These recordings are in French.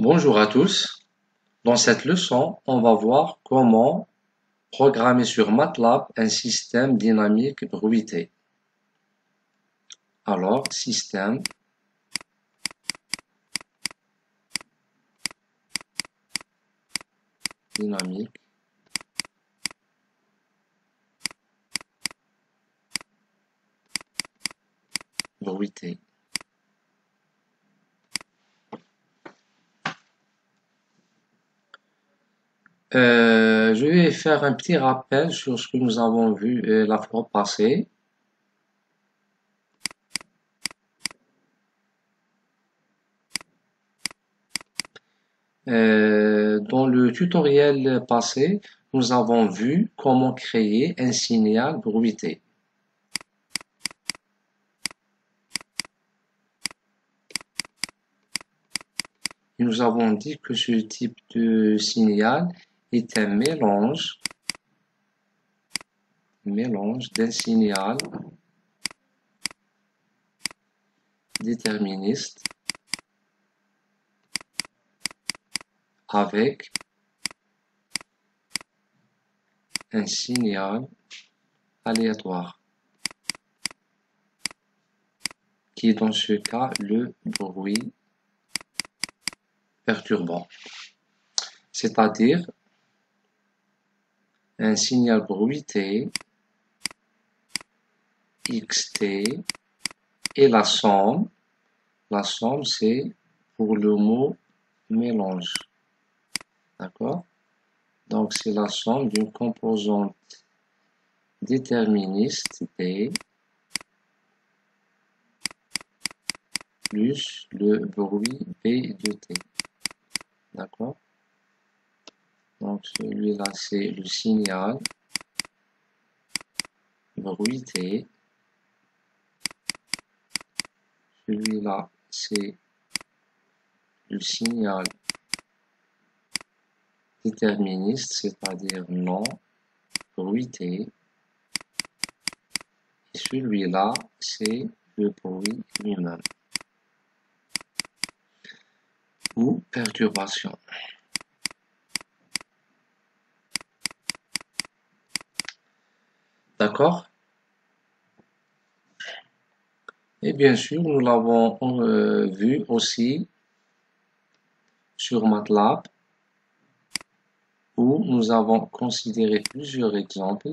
Bonjour à tous. Dans cette leçon, on va voir comment programmer sur MATLAB un système dynamique bruité. Alors, système dynamique bruité. Je vais faire un petit rappel sur ce que nous avons vu la fois passée. Dans le tutoriel passé, nous avons vu comment créer un signal bruité. Et nous avons dit que ce type de signal est un mélange d'un signal déterministe avec un signal aléatoire, qui est dans ce cas le bruit perturbant, c'est-à-dire un signal bruité xt et la somme c'est pour le mot mélange, d'accord? Donc c'est la somme d'une composante déterministe D plus le bruit B de T, d'accord? Donc celui-là c'est le signal bruité, celui-là c'est le signal déterministe, c'est-à-dire non bruité, et celui-là c'est le bruit lui-même ou perturbation. D'accord? Et bien sûr, nous l'avons vu aussi sur MATLAB, où nous avons considéré plusieurs exemples.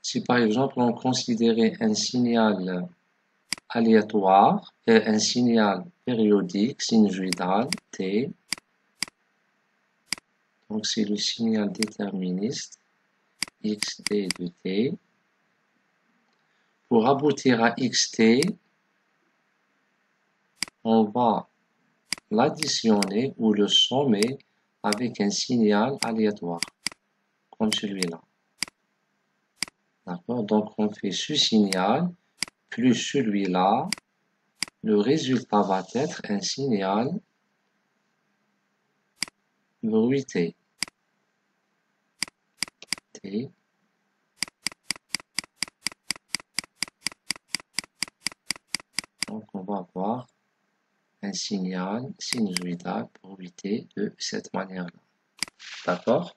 Si par exemple on considérait un signal aléatoire et un signal périodique sinusoïdal T, donc c'est le signal déterministe xt de T. Pour aboutir à xt, on va l'additionner ou le sommer avec un signal aléatoire, comme celui-là. D'accord? Donc on fait ce signal plus celui-là. Le résultat va être un signal bruité. T. Donc on va avoir un signal sinusoïdal bruité de cette manière-là. D'accord?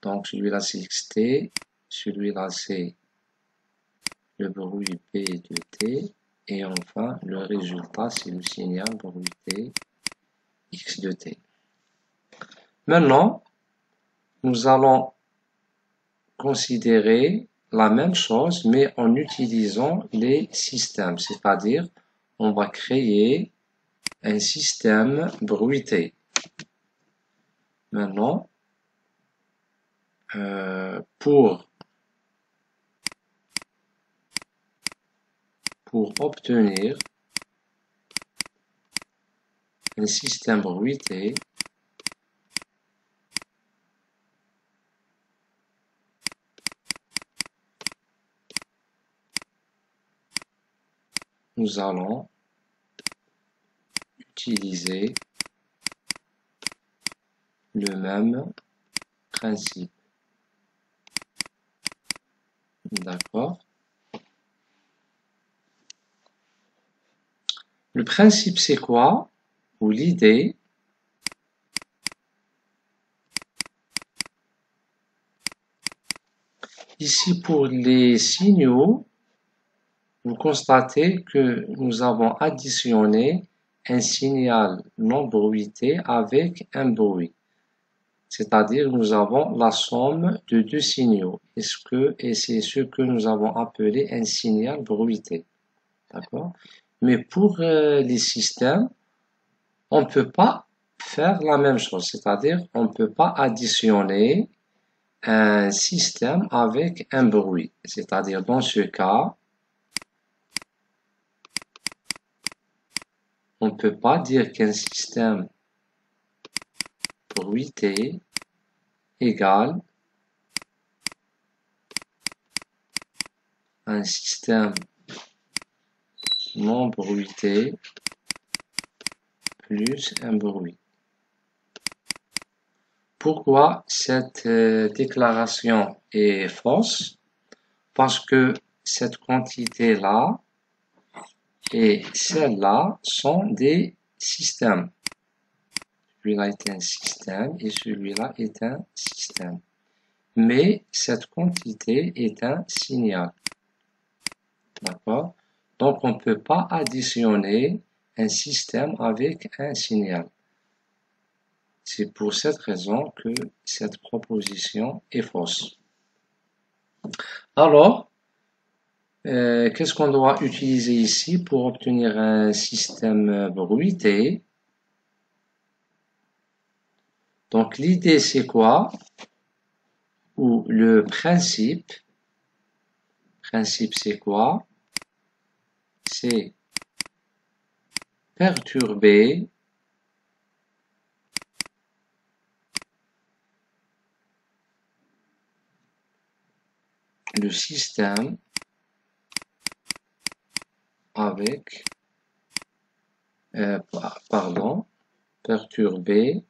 Donc celui-là c'est xt, celui-là c'est le bruit B de T, et enfin le résultat c'est le signal bruité X de T. Maintenant, nous allons considérer la même chose mais en utilisant les systèmes, c'est-à-dire on va créer un système bruité. Maintenant, pour obtenir un système bruité, nous allons utiliser le même principe. D'accord? Le principe, c'est quoi? Ou l'idée, ici pour les signaux, vous constatez que nous avons additionné un signal non bruité avec un bruit. C'est-à-dire nous avons la somme de deux signaux. Et c'est ce que nous avons appelé un signal bruité. D'accord? Mais pour les systèmes, on ne peut pas faire la même chose. C'est-à-dire on ne peut pas additionner un système avec un bruit. C'est-à-dire dans ce cas, on ne peut pas dire qu'un système bruité égale un système non bruité plus un bruit. Pourquoi cette déclaration est fausse? Parce que cette quantité-là et celle-là sont des systèmes. Celui-là est un système et celui-là est un système. Mais cette quantité est un signal. D'accord? Donc, on ne peut pas additionner un système avec un signal. C'est pour cette raison que cette proposition est fausse. Alors, qu'est-ce qu'on doit utiliser ici pour obtenir un système bruité? Donc, l'idée, c'est quoi? Ou le principe, c'est quoi? C'est perturber le système avec, perturber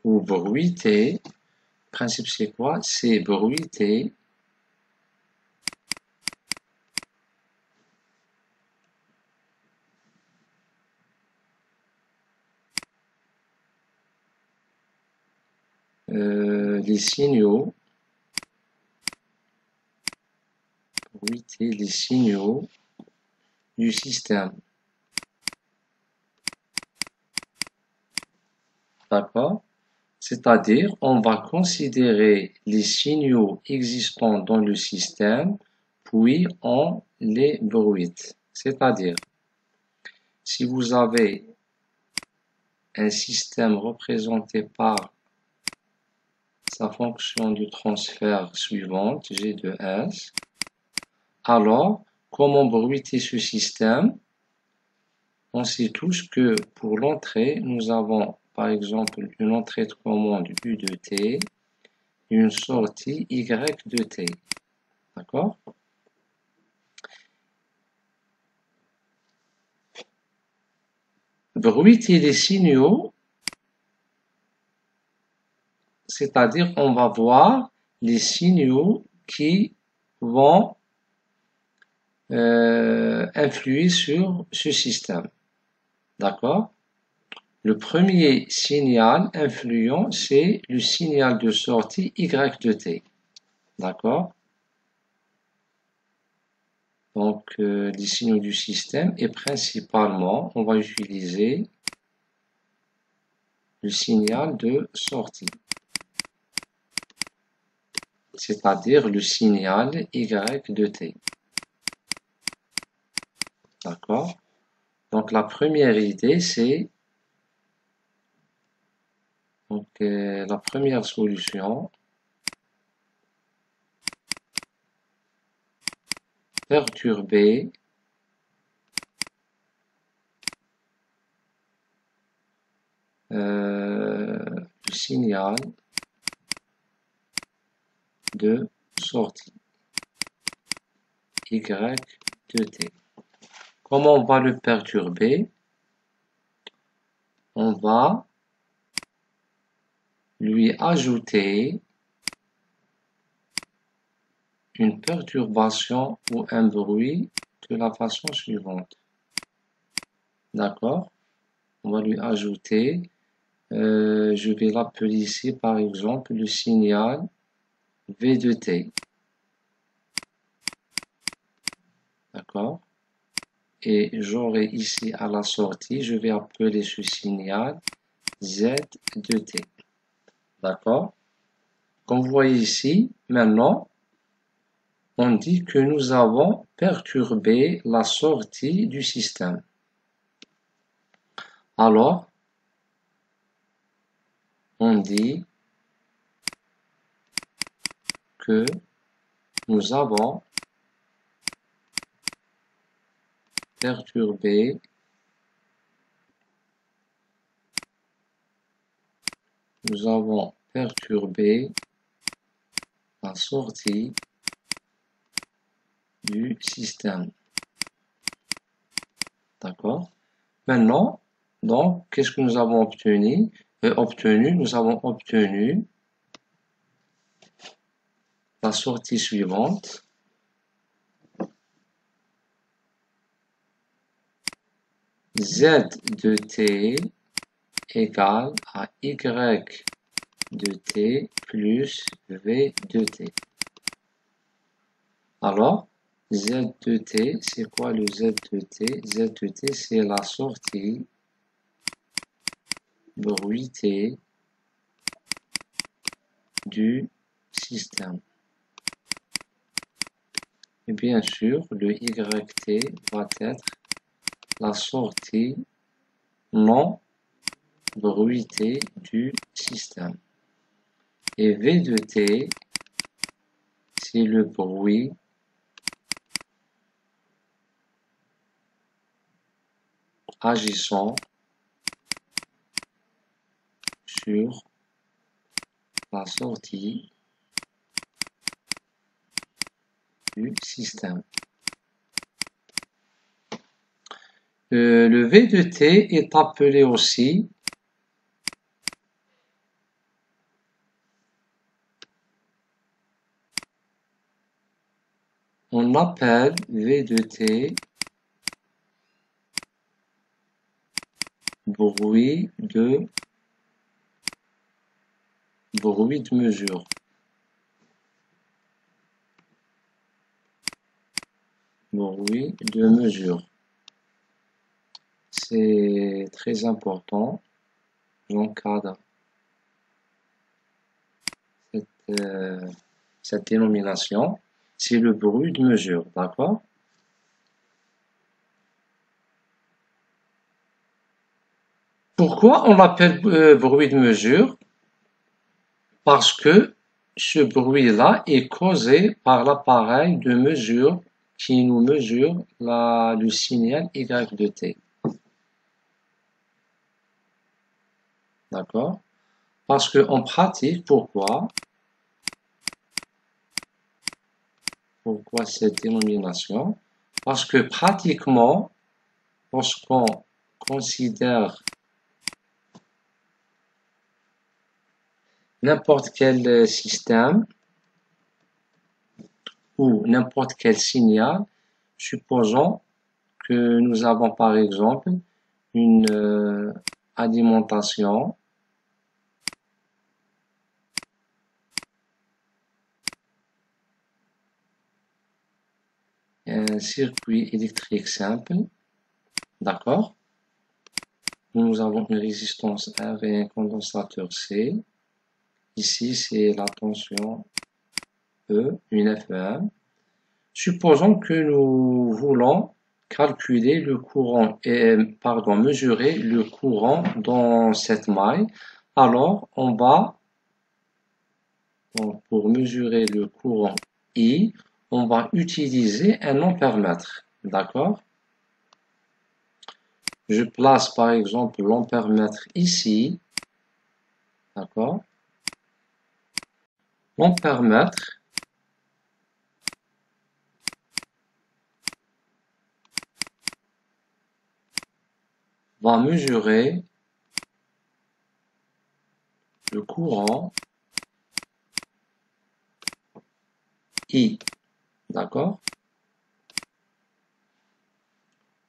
ou bruiter. Le principe, c'est quoi? C'est bruiter les signaux, du système. D'accord? C'est-à-dire, on va considérer les signaux existants dans le système, puis on les bruite. C'est-à-dire, si vous avez un système représenté par sa fonction de transfert suivante, G de S, alors, comment bruiter ce système? On sait tous que pour l'entrée, nous avons par exemple une entrée de commande U de T, une sortie Y de T. D'accord? Bruiter les signaux, c'est-à-dire on va voir les signaux qui vont influer sur ce système. D'accord? Le premier signal influent, c'est le signal de sortie Y de T. D'accord? Donc, les signaux du système et principalement, on va utiliser le signal de sortie, c'est-à-dire le signal Y de T. D'accord? Donc, la première idée, c'est la première solution, perturber le signal de sortie Y de T. Comment on va le perturber? On va lui ajouter une perturbation ou un bruit de la façon suivante. D'accord? On va lui ajouter, je vais l'appeler ici par exemple le signal V de T. D'accord? Et j'aurai ici à la sortie, je vais appeler ce signal Z de T. D'accord? Comme vous voyez ici, maintenant, on dit que nous avons perturbé la sortie du système. Alors, on dit que nous avons perturbé la sortie du système. D'accord? Maintenant, donc, qu'est-ce que nous avons obtenu? Nous avons obtenu la sortie suivante. Z de T égale à Y de T plus V de T. Alors, Z de T, c'est quoi le Z de T? Z de T, c'est la sortie bruitée du système. Et bien sûr, le YT va être la sortie non bruitée du système. Et V de T, c'est le bruit agissant sur la sortie du système. Le V de T est appelé aussi on appelle V de T bruit de mesure. Bruit de mesure. C'est très important. J'encadre cette dénomination. C'est le bruit de mesure, d'accord? Pourquoi on l'appelle bruit de mesure? Parce que ce bruit-là est causé par l'appareil de mesure qui nous mesure le signal Y de T. D'accord? Parce qu'en pratique, pourquoi cette dénomination? Parce que pratiquement, lorsqu'on considère n'importe quel système ou n'importe quel signal, supposons que nous avons par exemple une alimentation un circuit électrique simple, d'accord? Nous avons une résistance R et un condensateur C. Ici, c'est la tension E, une FEM. Supposons que nous voulons calculer le courant, mesurer le courant dans cette maille. Alors, on va, pour mesurer le courant I, on va utiliser un ampèremètre, d'accord? Je place par exemple l'ampèremètre ici, d'accord? L'ampèremètre va mesurer le courant I. D'accord?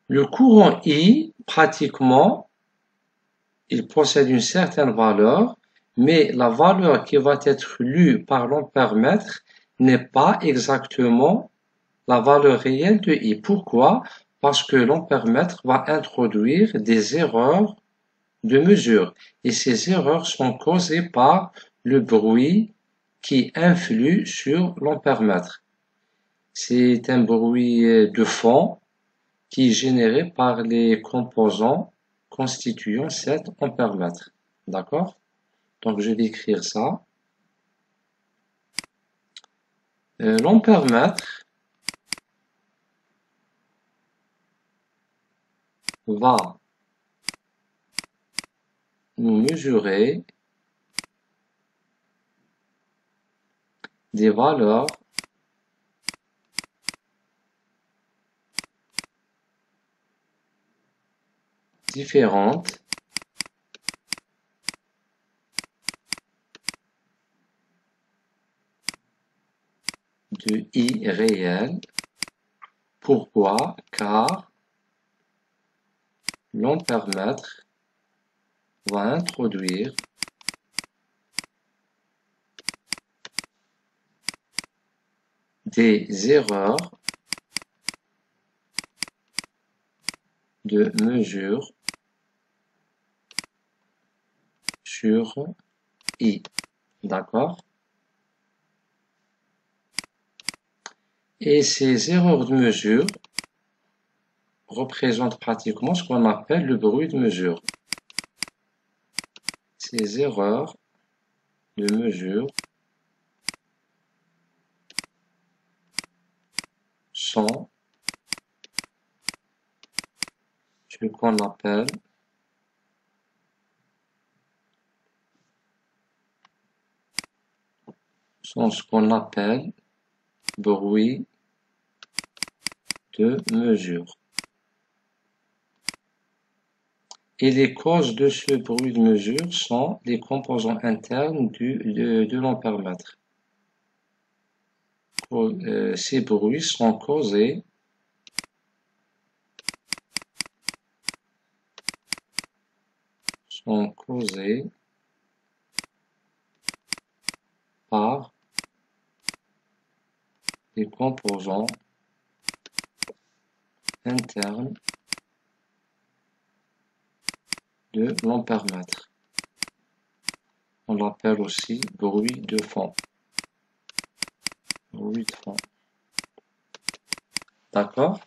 Le courant I, pratiquement, il possède une certaine valeur, mais la valeur qui va être lue par l'ampèremètre n'est pas exactement la valeur réelle de I. Pourquoi? Parce que l'ampèremètre va introduire des erreurs de mesure et ces erreurs sont causées par le bruit qui influe sur l'ampèremètre. C'est un bruit de fond qui est généré par les composants constituant cet ampèremètre. D'accord? Donc je vais écrire ça. L'ampèremètre va nous mesurer des valeurs différentes de I réel. Pourquoi? Car l'ampèremètre va introduire des erreurs de mesure sur I. D'accord? Et ces erreurs de mesure représentent pratiquement ce qu'on appelle le bruit de mesure. Ces erreurs de mesure sont ce qu'on appelle bruit de mesure. Et les causes de ce bruit de mesure sont les composants internes de l'ampèremètre. Ces bruits sont causés par les composants internes de l'ampèremètre. On l'appelle aussi bruit de fond. Bruit de fond. D'accord?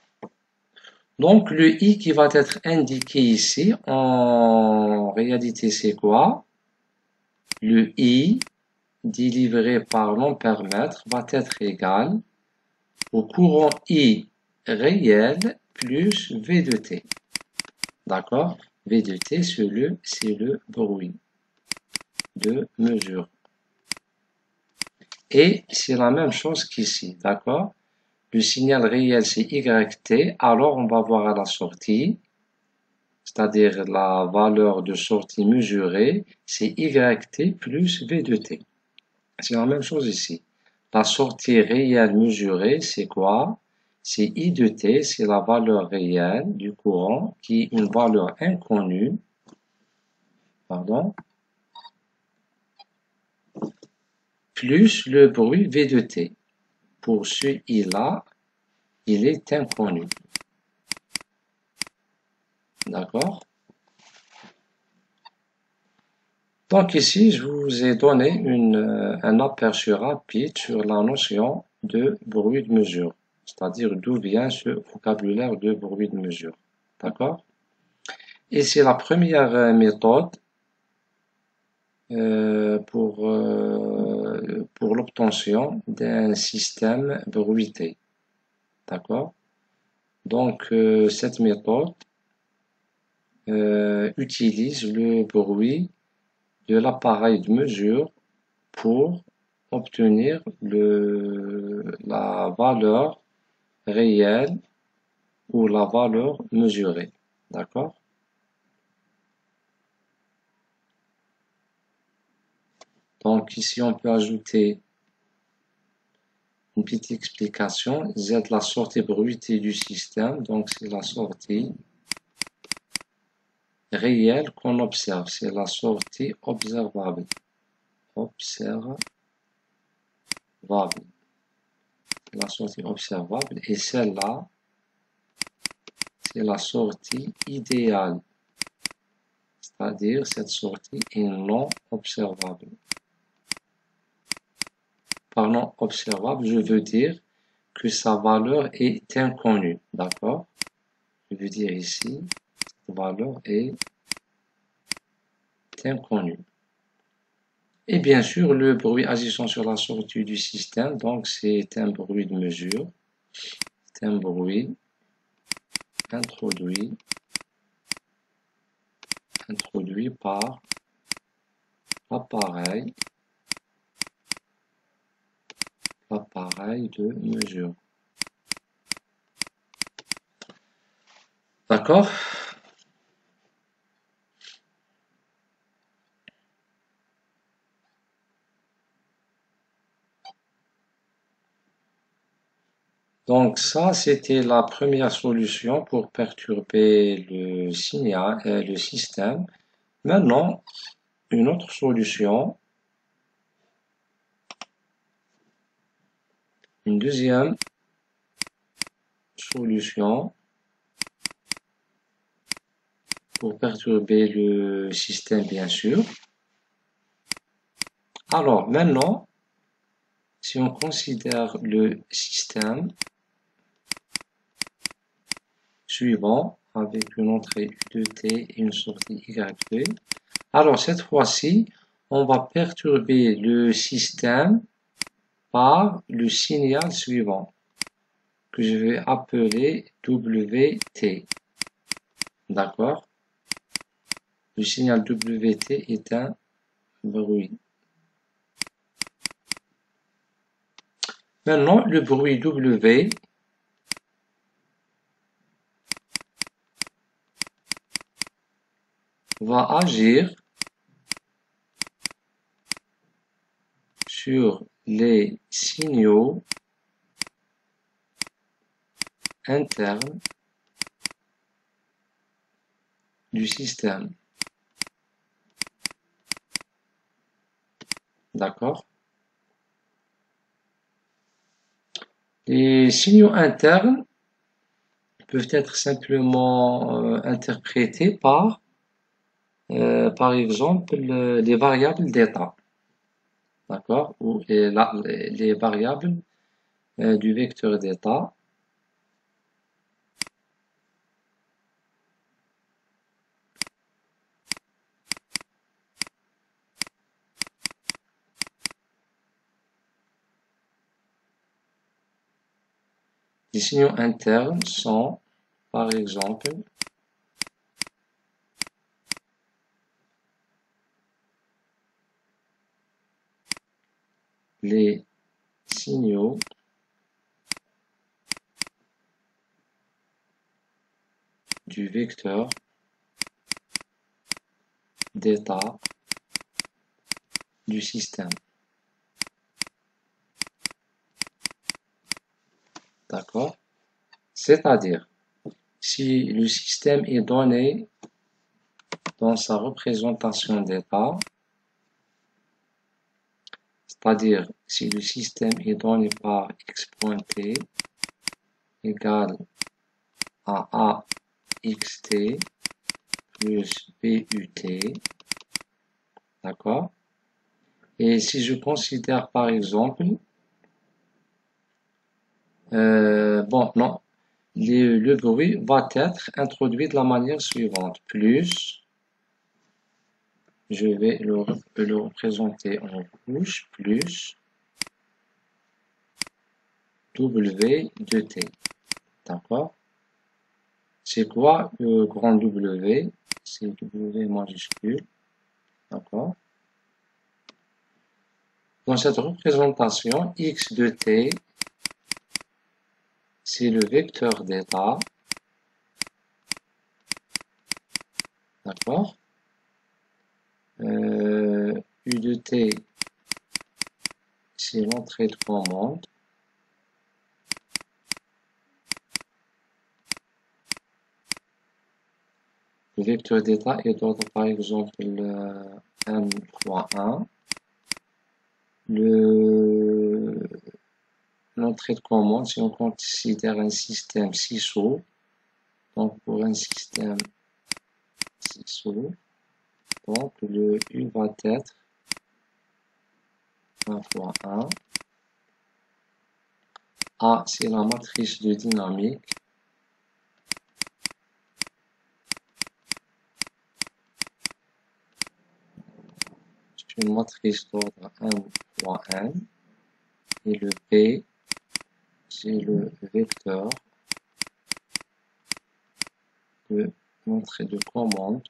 Donc, le I qui va être indiqué ici, en réalité, c'est quoi? Le I délivré par l'ampèremètre va être égal au courant I réel plus V de T. D'accord? V de T, c'est le bruit de mesure. Et c'est la même chose qu'ici. D'accord? Le signal réel, c'est YT. Alors, on va voir à la sortie, c'est-à-dire la valeur de sortie mesurée, c'est YT plus V de T. C'est la même chose ici. La sortie réelle mesurée, c'est quoi? C'est I de T, c'est la valeur réelle du courant, qui est une valeur inconnue, pardon, plus le bruit V de T. Pour ce I-là, il est inconnu. D'accord? Donc ici, je vous ai donné un aperçu rapide sur la notion de bruit de mesure, c'est-à-dire d'où vient ce vocabulaire de bruit de mesure. D'accord? Et c'est la première méthode pour l'obtention d'un système bruité. D'accord? Donc, cette méthode utilise le bruit de l'appareil de mesure pour obtenir la valeur réelle ou la valeur mesurée. D'accord? Donc ici on peut ajouter une petite explication. Z, la sortie bruitée du système, donc c'est la sortie réelle qu'on observe, c'est la sortie observable. Observable. La sortie observable, et celle-là, c'est la sortie idéale. C'est-à-dire, cette sortie est non observable. Par non observable, je veux dire que sa valeur est inconnue. D'accord? Je veux dire ici, cette valeur est inconnue. Et bien sûr, le bruit agissant sur la sortie du système, donc c'est un bruit de mesure. C'est un bruit introduit par l'appareil de mesure. D'accord? Donc ça, c'était la première solution pour perturber le signal, le système. Maintenant, une autre solution, une deuxième solution pour perturber le système, bien sûr. Alors maintenant, si on considère le système suivant avec une entrée U de T et une sortie Y2, alors cette fois-ci, on va perturber le système par le signal suivant que je vais appeler WT. D'accord? Le signal WT est un bruit. Maintenant, le bruit W va agir sur les signaux internes du système. D'accord? Les signaux internes peuvent être simplement interprétés par exemple, les variables d'état. D'accord? Ou les variables du vecteur d'état. Les signaux internes sont, par exemple, les signaux du vecteur d'état du système. D'accord? C'est-à-dire, si le système est donné dans sa représentation d'état, c'est-à-dire si le système est donné par x point t égale à axt plus but, d'accord? Et si je considère par exemple, bon, non, le bruit va être introduit de la manière suivante, plus, je vais le représenter en rouge, plus W de T, d'accord? C'est quoi le grand W? C'est W majuscule, d'accord? Dans cette représentation, X de T, c'est le vecteur d'état, d'accord? U de T, c'est l'entrée de commande, Le vecteur d'état est d'ordre par exemple n fois 1. L'entrée de commande, si on considère un système CISO, donc pour un système CISO, donc le U va être 1 fois 1. A, c'est la matrice de dynamique. C'est une matrice d'ordre n fois n. Et le P, c'est le vecteur de l'entrée de commande.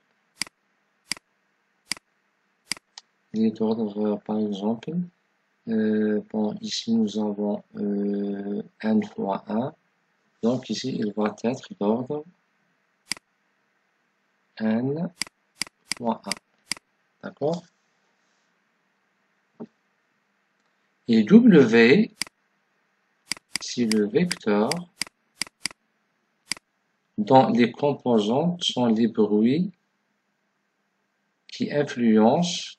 Il est d'ordre, par exemple, bon, ici nous avons n fois 1. Donc ici, il va être d'ordre n fois 1. D'accord? Et W, c'est le vecteur dont les composantes sont les bruits qui influencent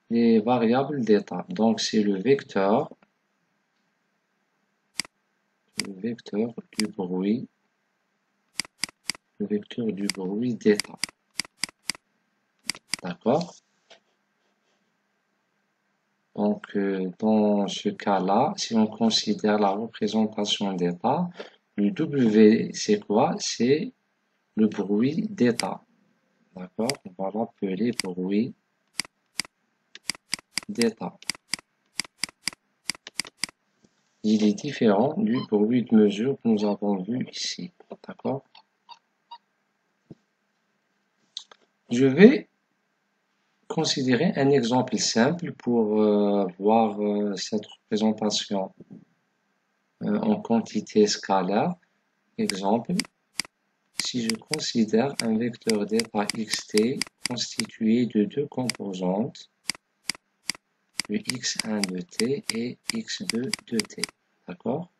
les variables d'état. Donc c'est le vecteur du bruit, d'état. D'accord? Donc dans ce cas-là, si on considère la représentation d'état, le W c'est quoi? C'est le bruit d'état. D'accord? On va l'appeler bruit d'état. Il est différent du bruit de mesure que nous avons vu ici. D'accord? Je vais considérer un exemple simple pour voir cette représentation en quantité scalaire. Exemple, si je considère un vecteur d'état xt constitué de deux composantes, le x1 de t et x2 de t. D'accord?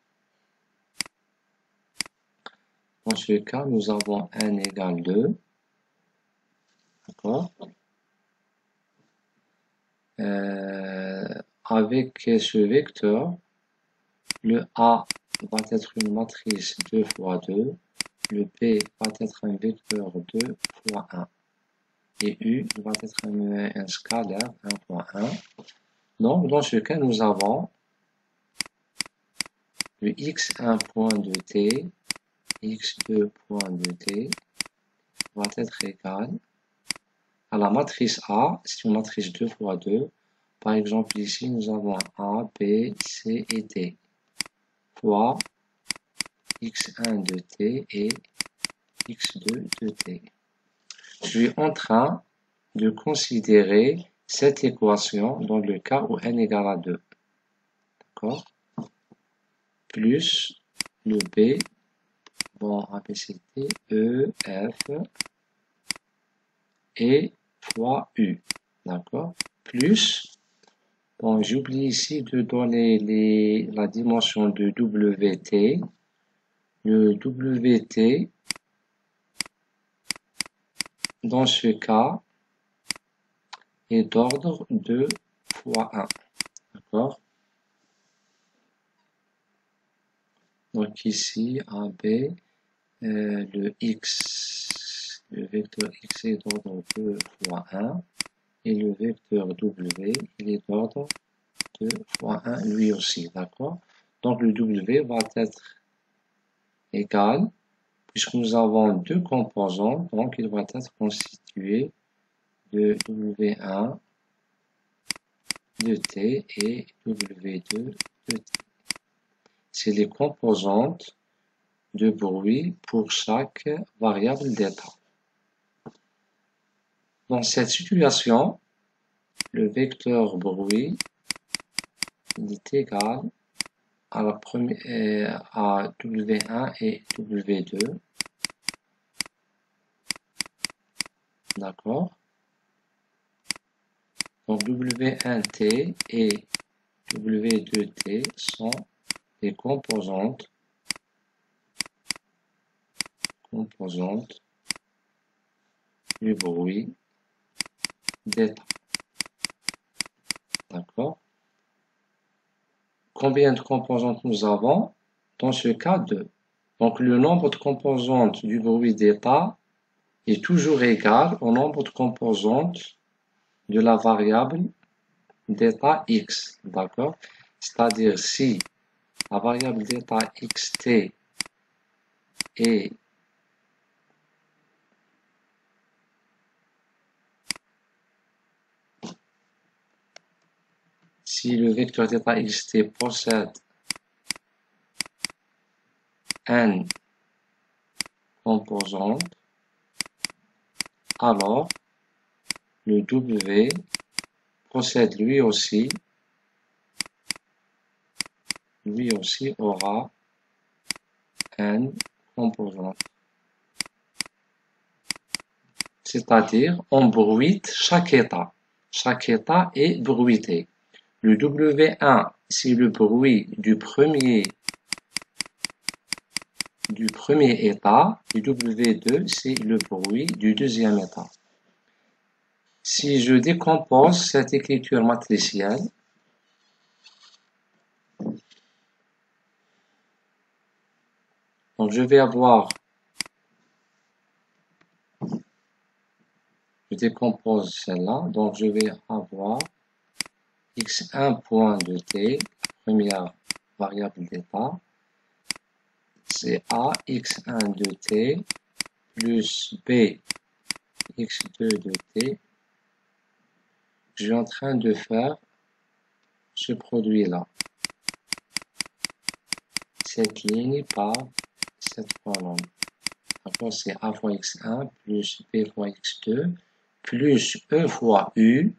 Dans ce cas, nous avons n égale 2. D'accord? Avec ce vecteur, le A va être une matrice 2 fois 2, le P va être un vecteur 2 fois 1, et U va être un scalaire 1 fois 1. Donc, dans ce cas, nous avons le x1 point de t, x2 point de t va être égal à la matrice A, c'est une matrice 2 fois 2. Par exemple, ici, nous avons A, B, C et D, fois x1 de t et x2 de t. Je suis en train de considérer cette équation dans le cas où n égale à 2. D'accord? Plus le B, bon, A, B, C, D, E, F, et fois U. D'accord? Plus, bon, j'oublie ici de donner la dimension de WT. Le WT, dans ce cas, est d'ordre 2 fois 1. D'accord? Donc ici, AB, le vecteur X est d'ordre 2 fois 1. Et le vecteur W, il est d'ordre 2 fois 1 lui aussi. D'accord? Donc le W va être égal, puisque nous avons deux composants, donc il va être constitué de W1 de T et W2 de T. C'est les composantes de bruit pour chaque variable d'état. Dans cette situation, le vecteur bruit est égal à la première, à W1 et W2. D'accord? Donc W1T et W2T sont les composantes du bruit d'état. D'accord? Combien de composantes nous avons? Dans ce cas, 2. Donc, le nombre de composantes du bruit d'état est toujours égal au nombre de composantes de la variable d'état x. D'accord? C'est-à-dire, si la variable d'état xt est si le vecteur d'état xt possède n composantes, alors le w possède lui aussi aura n composantes. C'est-à-dire, on bruite chaque état. Chaque état est bruité. Le W1, c'est le bruit du premier état. Le W2, c'est le bruit du deuxième état. Si je décompose cette écriture matricielle, donc je vais avoir, je décompose celle-là, donc je vais avoir x1 point de t, première variable d'état, c'est a x1 de t plus b x2 de t. Je suis en train de faire ce produit-là. Cette ligne par cette colonne. D'accord, c'est a fois x1 plus b fois x2 plus e fois u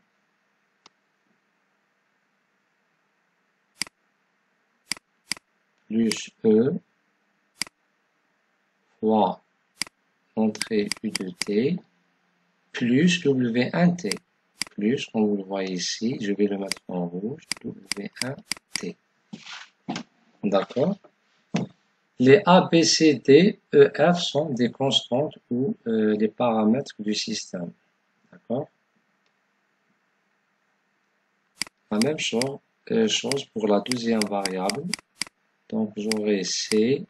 plus e fois entrée u de t plus w1t plus, comme vous le voyez ici, je vais le mettre en rouge, w1t. D'accord? Les A, B, C, D, E, F sont des constantes ou des paramètres du système. D'accord? La même chose pour la deuxième variable. Donc, j'aurai C,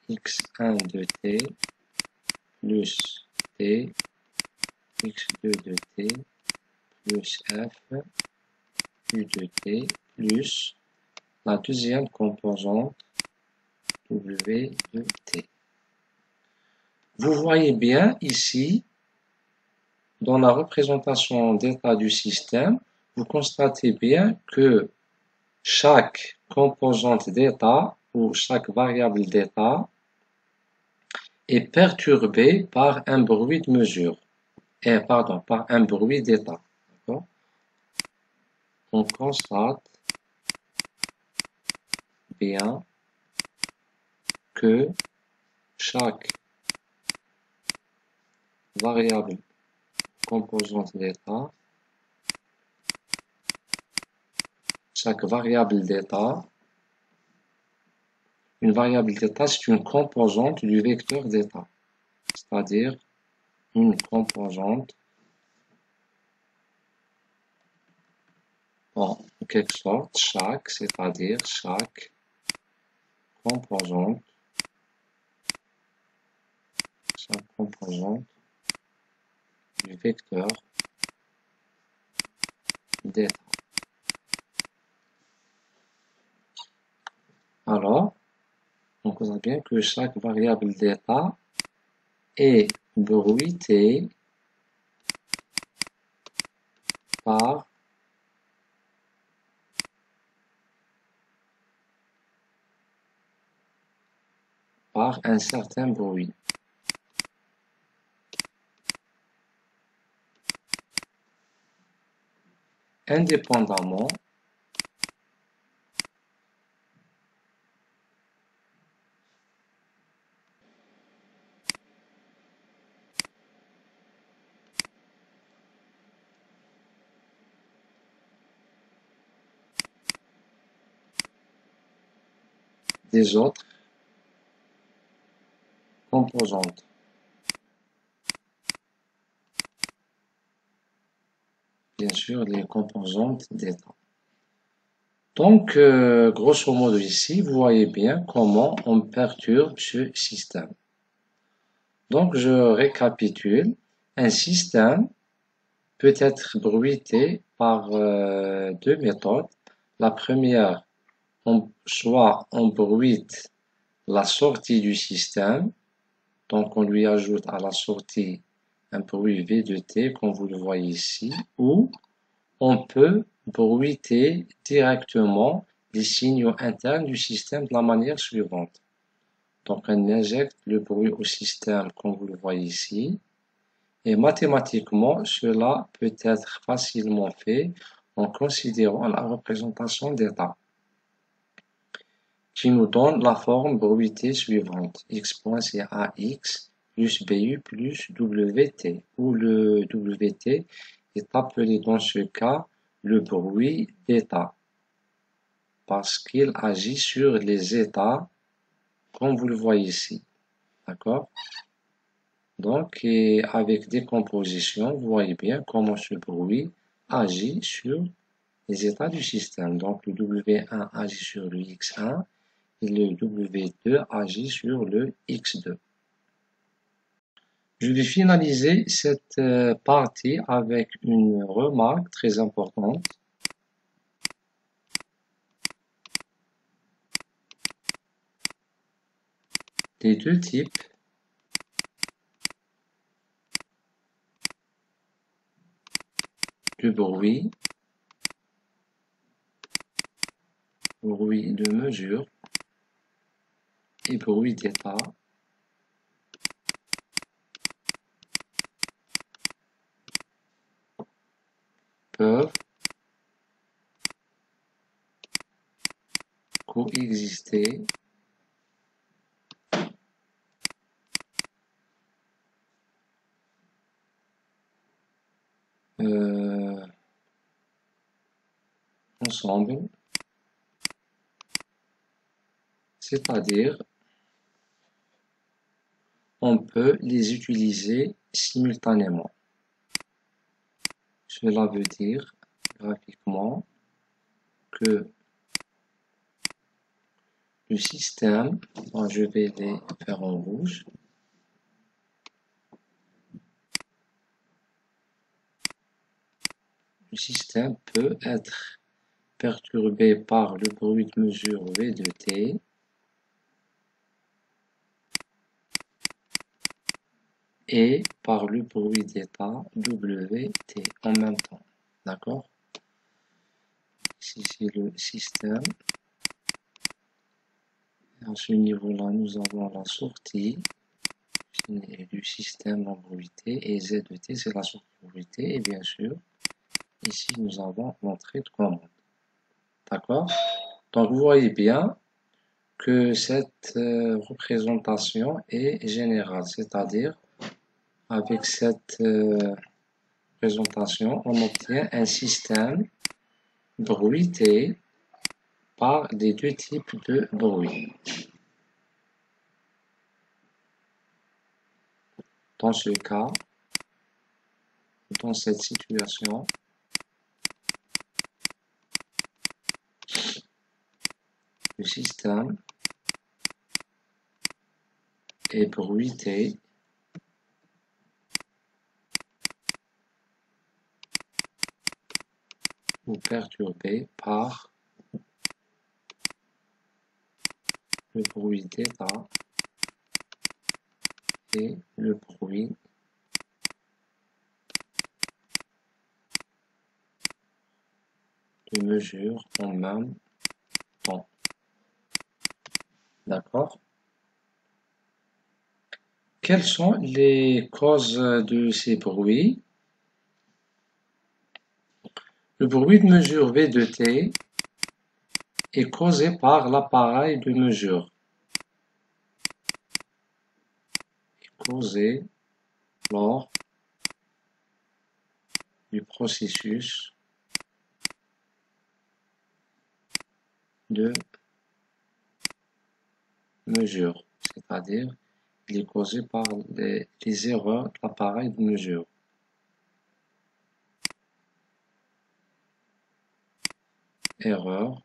x1 de t, plus t, x2 de t, plus f, u de t, plus la deuxième composante, w de t. Vous voyez bien ici, dans la représentation d'état du système, vous constatez bien que chaque composante d'état ou chaque variable d'état est perturbée par un bruit de mesure. Par un bruit d'état. On constate bien que chaque variable composante d'état, une variable d'état, c'est une composante du vecteur d'état, c'est-à-dire une composante en quelque sorte c'est-à-dire chaque composante du vecteur d'état. Alors, on constate bien que chaque variable d'état est bruitée par un certain bruit. Indépendamment des autres composantes. bien sûr les composantes d'état. Donc, grosso modo ici, vous voyez bien comment on perturbe ce système. Donc, je récapitule. Un système peut être bruité par deux méthodes. La première, soit on bruite la sortie du système, donc on lui ajoute à la sortie un bruit V de T, comme vous le voyez ici, ou on peut bruiter directement les signaux internes du système de la manière suivante. Donc on injecte le bruit au système, comme vous le voyez ici, et mathématiquement, cela peut être facilement fait en considérant la représentation d'état, qui nous donne la forme bruitée suivante. X point c'est AX plus BU plus WT, où le WT est appelé dans ce cas le bruit d'état, parce qu'il agit sur les états, comme vous le voyez ici. D'accord? Donc, et avec décomposition, vous voyez bien comment ce bruit agit sur les états du système. Donc, le W1 agit sur le X1 et le W2 agit sur le X2. Je vais finaliser cette partie avec une remarque très importante. Les deux types de bruit de mesure et bruit d'état peuvent coexister ensemble, c'est-à-dire on peut les utiliser simultanément. Cela veut dire graphiquement que le système, je vais les faire en rouge, le système peut être perturbé par le bruit de mesure V de T et par le bruit d'état WT en même temps. D'accord? Ici, c'est le système. Et à ce niveau-là, nous avons la sortie du système en bruité et Z de T, c'est la sortie bruitée. Et bien sûr, ici, nous avons l'entrée de commande. D'accord? Donc, vous voyez bien que cette représentation est générale, c'est-à-dire avec cette présentation, on obtient un système bruité par les deux types de bruit. Dans ce cas, dans cette situation, le système est bruité ou perturbé par le bruit d'état et le bruit de mesure en même temps. D'accord? Quelles sont les causes de ces bruits? Le bruit de mesure V de T est causé par l'appareil de mesure. Causé lors du processus de mesure, c'est-à-dire il est causé par les erreurs de l'appareil de mesure. erreur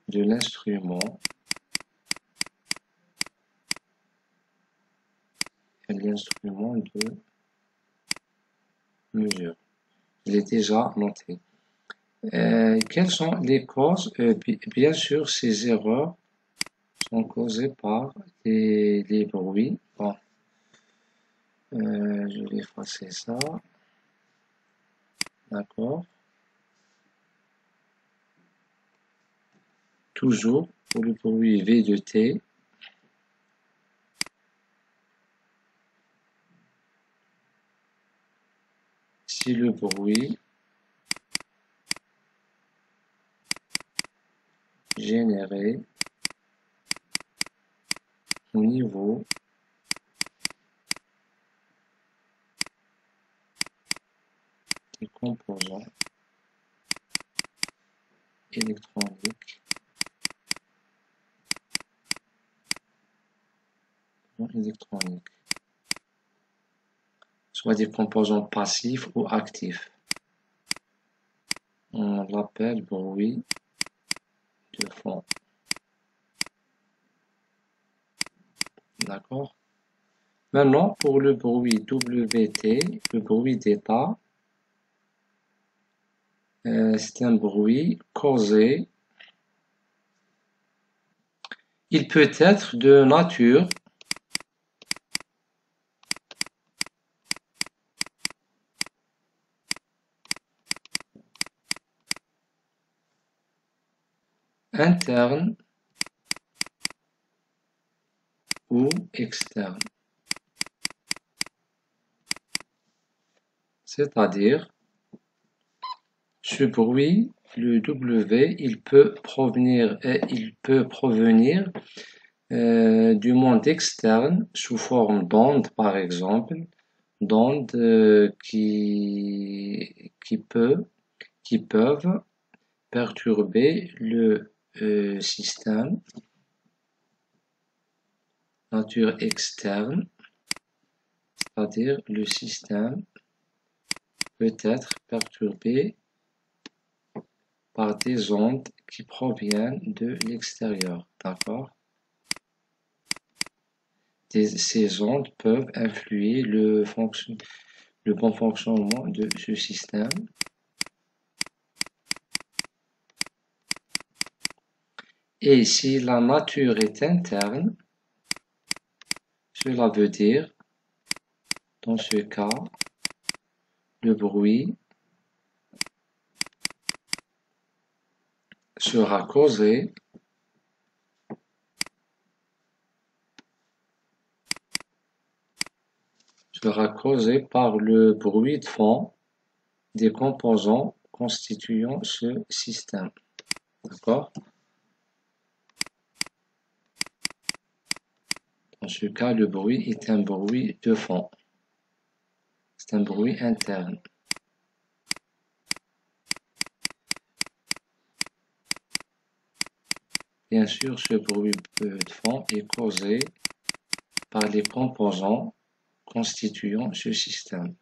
de l'instrument et l'instrument de mesure. Il est déjà noté. Quelles sont les causes? Bien sûr, ces erreurs sont causées par les bruits. Bon, je vais effacer ça. D'accord. Toujours pour le bruit V de T. Si le bruit généré au niveau des composants électroniques soit des composants passifs ou actifs. On l'appelle bruit de fond. D'accord? Maintenant, pour le bruit WT, le bruit d'état, c'est un bruit causé. Il peut être de nature interne ou externe. C'est-à-dire, ce bruit, le W, il peut provenir du monde externe sous forme d'ondes, par exemple, d'ondes qui peuvent perturber le système, nature externe, c'est-à-dire le système peut être perturbé par des ondes qui proviennent de l'extérieur, d'accord? Ces ondes peuvent influer le bon fonctionnement de ce système. Et si la nature est interne, cela veut dire, dans ce cas, le bruit sera causé par le bruit de fond des composants constituant ce système. D'accord? Dans ce cas, le bruit est un bruit de fond. C'est un bruit interne. Bien sûr, ce bruit de fond est causé par les composants constituant ce système.